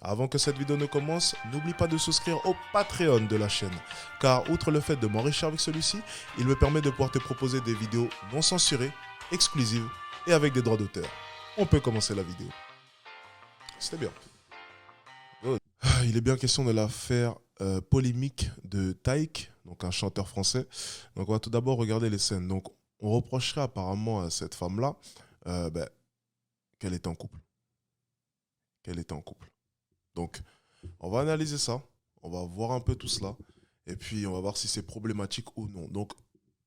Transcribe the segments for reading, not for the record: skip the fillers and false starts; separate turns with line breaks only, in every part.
Avant que cette vidéo ne commence, n'oublie pas de souscrire au Patreon de la chaîne, car outre le fait de m'enrichir avec celui-ci, il me permet de pouvoir te proposer des vidéos non censurées, exclusives et avec des droits d'auteur. On peut commencer la vidéo. C'était bien. Good. Il est bien question de l'affaire polémique de Taïk, donc un chanteur français. Donc on va tout d'abord regarder les scènes. Donc on reprocherait apparemment à cette femme-là qu'elle était en couple. Qu'elle était en couple. Donc, on va analyser ça, on va voir un peu tout cela, et puis on va voir si c'est problématique ou non. Donc,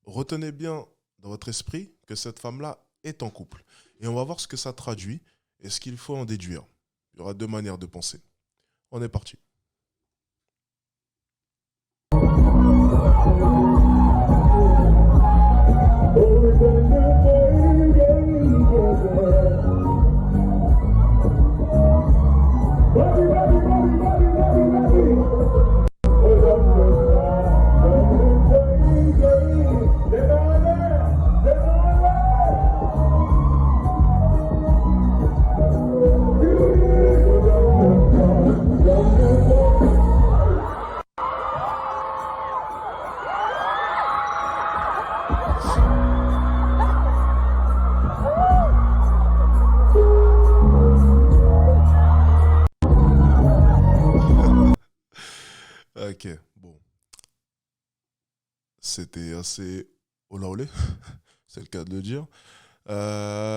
retenez bien dans votre esprit que cette femme-là est en couple. Et on va voir ce que ça traduit et ce qu'il faut en déduire. Il y aura deux manières de penser. On est parti. Ok, bon. C'était assez olé olé, c'est le cas de le dire.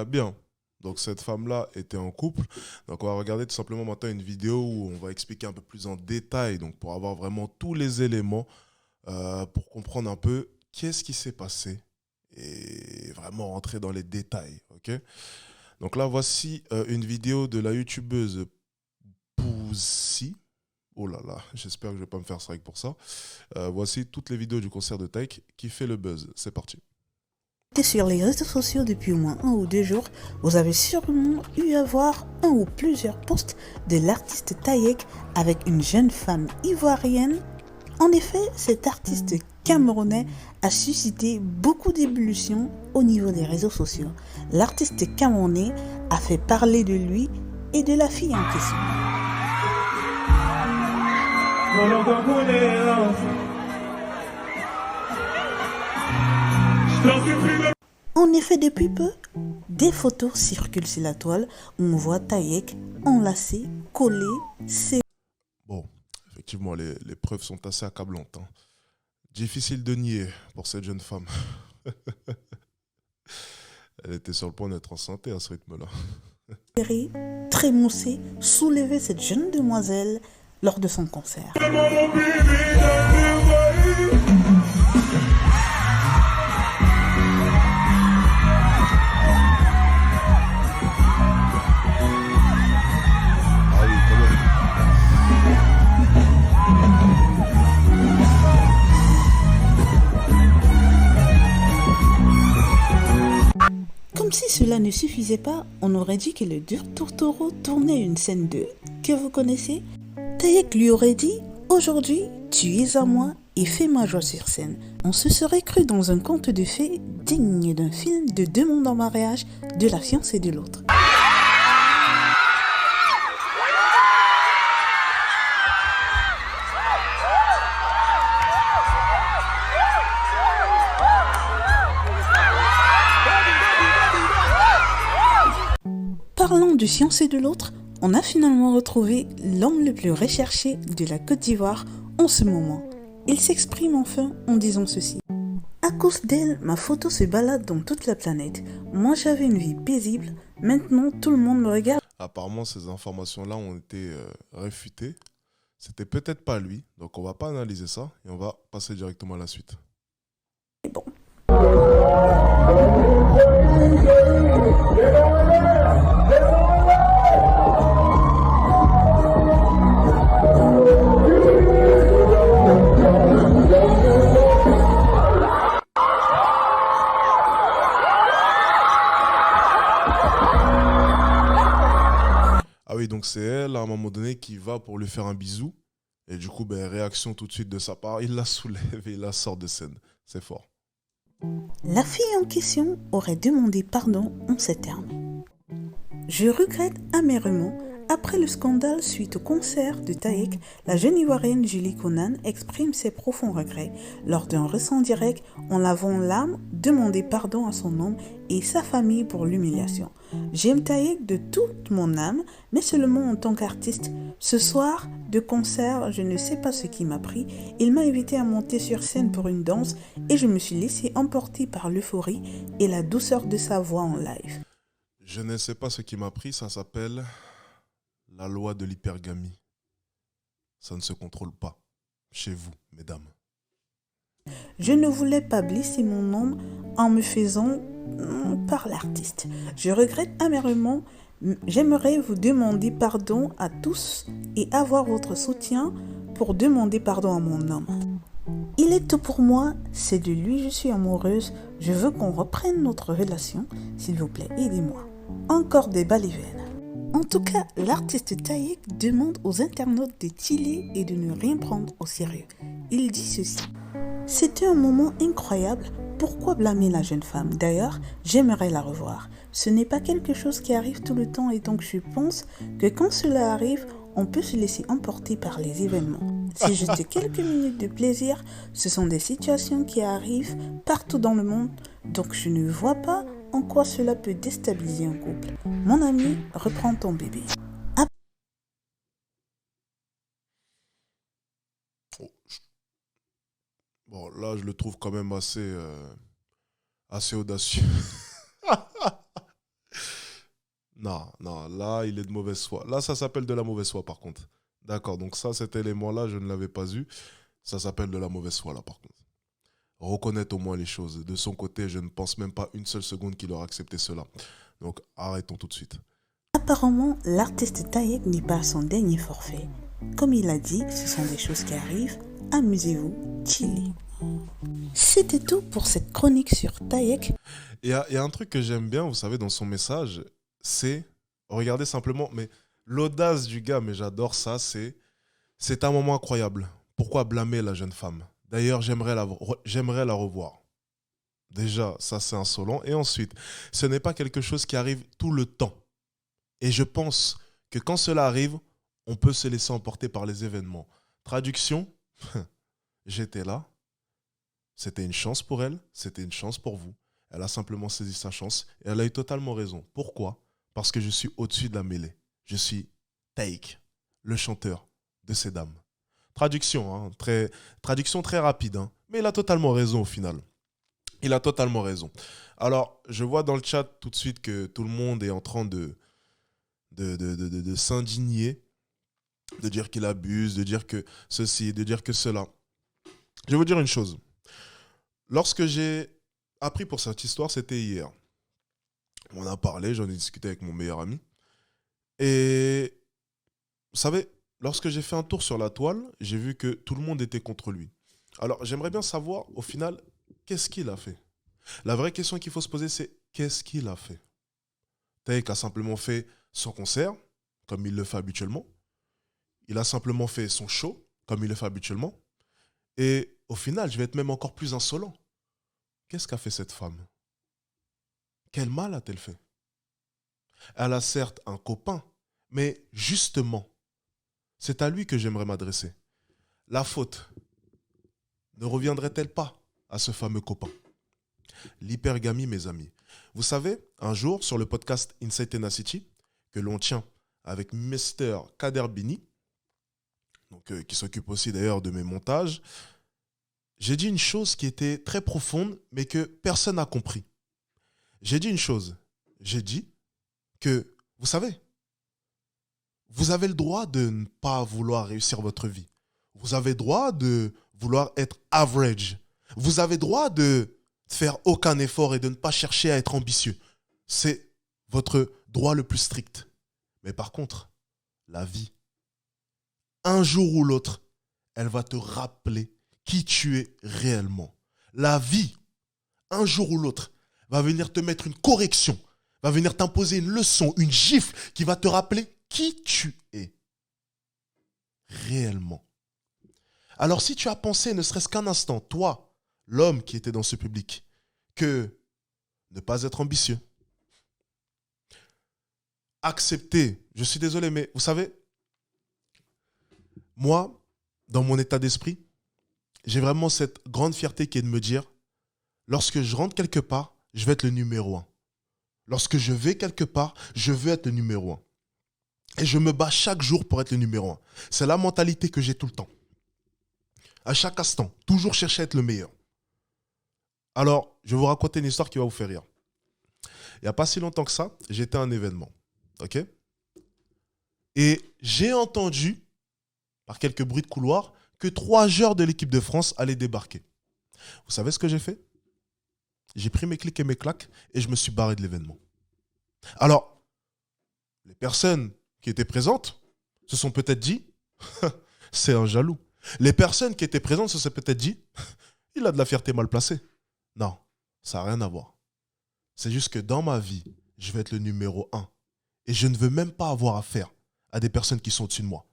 Bien. Donc cette femme-là était en couple. Donc on va regarder tout simplement maintenant une vidéo où on va expliquer un peu plus en détail, donc pour avoir vraiment tous les éléments, pour comprendre un peu qu'est-ce qui s'est passé et vraiment rentrer dans les détails. Ok. Donc là, voici une vidéo de la youtubeuse Poussy. Oh là là, j'espère que je ne vais pas me faire strike pour ça. Voici toutes les vidéos du concert de Taïk qui fait le buzz. C'est parti.
Sur les réseaux sociaux depuis au moins 1 ou 2 jours, vous avez sûrement eu à voir un ou plusieurs posts de l'artiste Taïk avec une jeune femme ivoirienne. En effet, cet artiste camerounais a suscité beaucoup d'ébullitions au niveau des réseaux sociaux. L'artiste camerounais a fait parler de lui et de la fille en question. En effet, depuis peu, des photos circulent sur la toile où on voit Taïk enlacé, collé, serré.
Bon, effectivement, les preuves sont assez accablantes, hein. Difficile de nier pour cette jeune femme. Elle était sur le point d'être enceinte à ce rythme-là.
Trémoussé, soulever cette jeune demoiselle lors de son concert.
Ah oui, quand même.
Comme si cela ne suffisait pas, on aurait dit que le dur Tortoro tournait une scène 2 que vous connaissez. Taïk lui aurait dit « Aujourd'hui, tu es à moi et fais ma joie sur scène ». On se serait cru dans un conte de fées digne d'un film de 2 mondes en mariage, de la fiancée de l'autre. Parlant du fiancé de l'autre, on a finalement retrouvé l'homme le plus recherché de la Côte d'Ivoire en ce moment. Il s'exprime enfin en disant ceci. À cause d'elle, ma photo se balade dans toute la planète. Moi j'avais une vie paisible, maintenant tout le monde me regarde.
Apparemment, ces informations-là ont été réfutées. C'était peut-être pas lui, donc on va pas analyser ça et on va passer directement à la suite.
Et bon.
Ah oui, donc c'est elle, à un moment donné, qui va pour lui faire un bisou. Et du coup, réaction tout de suite de sa part, il la soulève et il la sort de scène. C'est fort.
La fille en question aurait demandé pardon en ces termes. Je regrette amèrement Après le scandale suite au concert de Taïk, la jeune Ivoirienne Julie Conan exprime ses profonds regrets. Lors d'un ressent direct, en lavant l'âme, demandé pardon à son homme et sa famille pour l'humiliation. J'aime Taïk de toute mon âme, mais seulement en tant qu'artiste. Ce soir de concert, je ne sais pas ce qui m'a pris. Il m'a invité à monter sur scène pour une danse et je me suis laissé emporter par l'euphorie et la douceur de sa voix en live.
Je ne sais pas ce qui m'a pris, ça s'appelle la loi de l'hypergamie. Ça ne se contrôle pas chez vous, mesdames.
Je ne voulais pas blesser mon nom en me faisant par l'artiste. Je regrette amèrement. J'aimerais vous demander pardon à tous et avoir votre soutien pour demander pardon à mon homme. Il est tout pour moi, c'est de lui je suis amoureuse. Je veux qu'on reprenne notre relation. S'il vous plaît, aidez-moi. Encore des balivernes. En tout cas, l'artiste Taïk demande aux internautes de chiller et de ne rien prendre au sérieux. Il dit ceci. C'était un moment incroyable. Pourquoi blâmer la jeune femme? D'ailleurs, j'aimerais la revoir. Ce n'est pas quelque chose qui arrive tout le temps et donc je pense que quand cela arrive, on peut se laisser emporter par les événements. C'est juste quelques minutes de plaisir. Ce sont des situations qui arrivent partout dans le monde. Donc je ne vois pas en quoi cela peut déstabiliser un couple. Mon ami, reprends ton bébé.
Oh, bon, là, je le trouve quand même assez audacieux. Non, non, là, il est de mauvaise foi. Là, ça s'appelle de la mauvaise foi, par contre. D'accord, donc ça, cet élément-là, je ne l'avais pas eu. Ça s'appelle de la mauvaise foi, là, par contre. Reconnaître au moins les choses. De son côté, je ne pense même pas une seule seconde qu'il aura accepté cela. Donc, arrêtons tout de suite.
Apparemment, l'artiste Taïk n'est pas à son dernier forfait. Comme il a dit, ce sont des choses qui arrivent. Amusez-vous, chillez. C'était tout pour cette chronique sur Taïk.
Il y a un truc que j'aime bien, vous savez, dans son message, c'est, regardez simplement, mais l'audace du gars, mais j'adore ça, c'est un moment incroyable. Pourquoi blâmer la jeune femme? D'ailleurs, j'aimerais la revoir. Déjà, ça c'est insolent. Et ensuite, ce n'est pas quelque chose qui arrive tout le temps. Et je pense que quand cela arrive, on peut se laisser emporter par les événements. Traduction, j'étais là. C'était une chance pour elle, c'était une chance pour vous. Elle a simplement saisi sa chance et elle a eu totalement raison. Pourquoi? Parce que je suis au-dessus de la mêlée. Je suis Taïk, le chanteur de ces dames. Traduction, traduction très rapide, hein, mais il a totalement raison au final. Il a totalement raison. Alors, je vois dans le chat tout de suite que tout le monde est en train de s'indigner, de dire qu'il abuse, de dire que ceci, de dire que cela. Je vais vous dire une chose. Lorsque j'ai appris pour cette histoire, c'était hier. On en a parlé, j'en ai discuté avec mon meilleur ami. Et vous savez, lorsque j'ai fait un tour sur la toile, j'ai vu que tout le monde était contre lui. Alors, j'aimerais bien savoir, au final, qu'est-ce qu'il a fait? La vraie question qu'il faut se poser, c'est qu'est-ce qu'il a fait? Taïk a simplement fait son concert, comme il le fait habituellement. Il a simplement fait son show, comme il le fait habituellement. Et au final, je vais être même encore plus insolent. Qu'est-ce qu'a fait cette femme? Quel mal a-t-elle fait? Elle a certes un copain, mais justement, c'est à lui que j'aimerais m'adresser. La faute ne reviendrait-elle pas à ce fameux copain? L'hypergamie, mes amis. Vous savez, un jour, sur le podcast Inside Tenacity, que l'on tient avec Mr. Kader Bini, donc, qui s'occupe aussi d'ailleurs de mes montages, j'ai dit une chose qui était très profonde, mais que personne n'a compris. J'ai dit une chose. J'ai dit que, vous savez, vous avez le droit de ne pas vouloir réussir votre vie. Vous avez le droit de vouloir être average. Vous avez le droit de faire aucun effort et de ne pas chercher à être ambitieux. C'est votre droit le plus strict. Mais par contre, la vie, un jour ou l'autre, elle va te rappeler qui tu es réellement. La vie, un jour ou l'autre, va venir te mettre une correction, va venir t'imposer une leçon, une gifle qui va te rappeler qui tu es réellement. Alors si tu as pensé, ne serait-ce qu'un instant, toi, l'homme qui était dans ce public, que ne pas être ambitieux, accepter. Je suis désolé, mais vous savez, moi, dans mon état d'esprit, j'ai vraiment cette grande fierté qui est de me dire, lorsque je rentre quelque part, je vais être le numéro un. Lorsque je vais quelque part, je veux être le numéro un. Et je me bats chaque jour pour être le numéro un. C'est la mentalité que j'ai tout le temps. À chaque instant, toujours chercher à être le meilleur. Alors, je vais vous raconter une histoire qui va vous faire rire. Il n'y a pas si longtemps que ça, j'étais à un événement. OK ? Et j'ai entendu, par quelques bruits de couloir, que 3 joueurs de l'équipe de France allaient débarquer. Vous savez ce que j'ai fait ? J'ai pris mes clics et mes claques et je me suis barré de l'événement. Alors, les personnes qui étaient présentes se sont peut-être dit « c'est un jaloux ». Les personnes qui étaient présentes se sont peut-être dit « il a de la fierté mal placée ». Non, ça n'a rien à voir. C'est juste que dans ma vie, je vais être le numéro 1. Et je ne veux même pas avoir affaire à des personnes qui sont au-dessus de moi.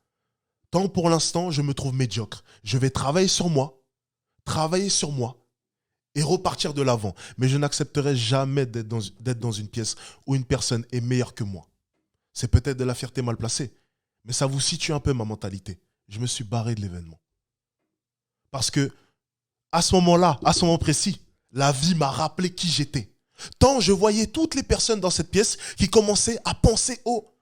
Tant pour l'instant, je me trouve médiocre. Je vais travailler sur moi et repartir de l'avant. Mais je n'accepterai jamais d'être dans une pièce où une personne est meilleure que moi. C'est peut-être de la fierté mal placée, mais ça vous situe un peu ma mentalité. Je me suis barré de l'événement. Parce que, à ce moment-là, à ce moment précis, la vie m'a rappelé qui j'étais. Tant je voyais toutes les personnes dans cette pièce qui commençaient à penser oh,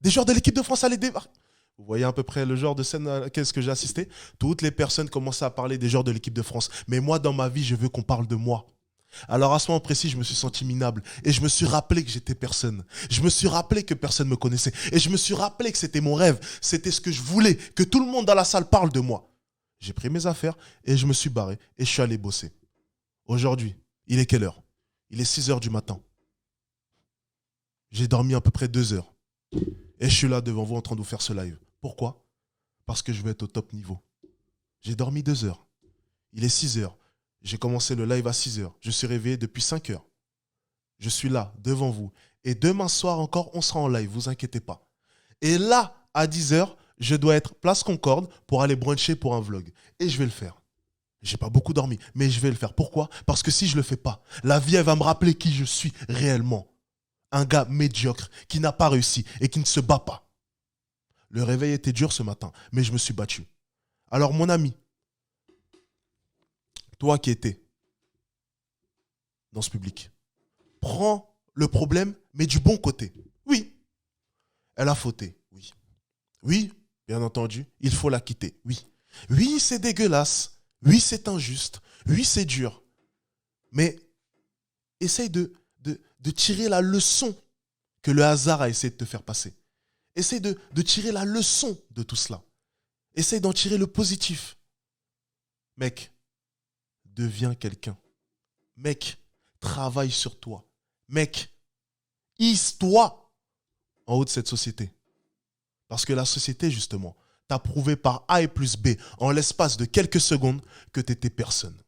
des joueurs de l'équipe de France allaient débarquer. Vous voyez à peu près le genre de scène à laquelle j'ai assisté. Toutes les personnes commençaient à parler des joueurs de l'équipe de France. Mais moi, dans ma vie, je veux qu'on parle de moi. Alors à ce moment précis, je me suis senti minable. Et je me suis rappelé que j'étais personne. Je me suis rappelé que personne ne me connaissait. Et je me suis rappelé que c'était mon rêve. C'était ce que je voulais. Que tout le monde dans la salle parle de moi. J'ai pris mes affaires et je me suis barré. Et je suis allé bosser. Aujourd'hui, il est quelle heure ? Il est 6 heures du matin. J'ai dormi à peu près 2 heures. Et je suis là devant vous en train de vous faire ce live. Pourquoi ? Parce que je veux être au top niveau. J'ai dormi 2 heures. Il est 6 heures. J'ai commencé le live à 6 heures. Je suis réveillé depuis 5 heures. Je suis là, devant vous. Et demain soir encore, on sera en live, vous inquiétez pas. Et là, à 10 heures, je dois être place Concorde pour aller bruncher pour un vlog. Et je vais le faire. J'ai pas beaucoup dormi, mais je vais le faire. Pourquoi ? Parce que si je le fais pas, la vie, elle va me rappeler qui je suis réellement. Un gars médiocre qui n'a pas réussi et qui ne se bat pas. Le réveil était dur ce matin, mais je me suis battu. Alors mon ami, toi qui étais dans ce public, prends le problème, mais du bon côté. Oui, elle a fauté. Oui. Oui, bien entendu, il faut la quitter. Oui. Oui, c'est dégueulasse. Oui, c'est injuste. Oui, c'est dur. Mais essaye de tirer la leçon que le hasard a essayé de te faire passer. Essaye de tirer la leçon de tout cela. Essaye d'en tirer le positif. Mec, deviens quelqu'un. Mec, travaille sur toi. Mec, hisse-toi en haut de cette société. Parce que la société, justement, t'a prouvé par A et plus B, en l'espace de quelques secondes, que tu n'étais personne.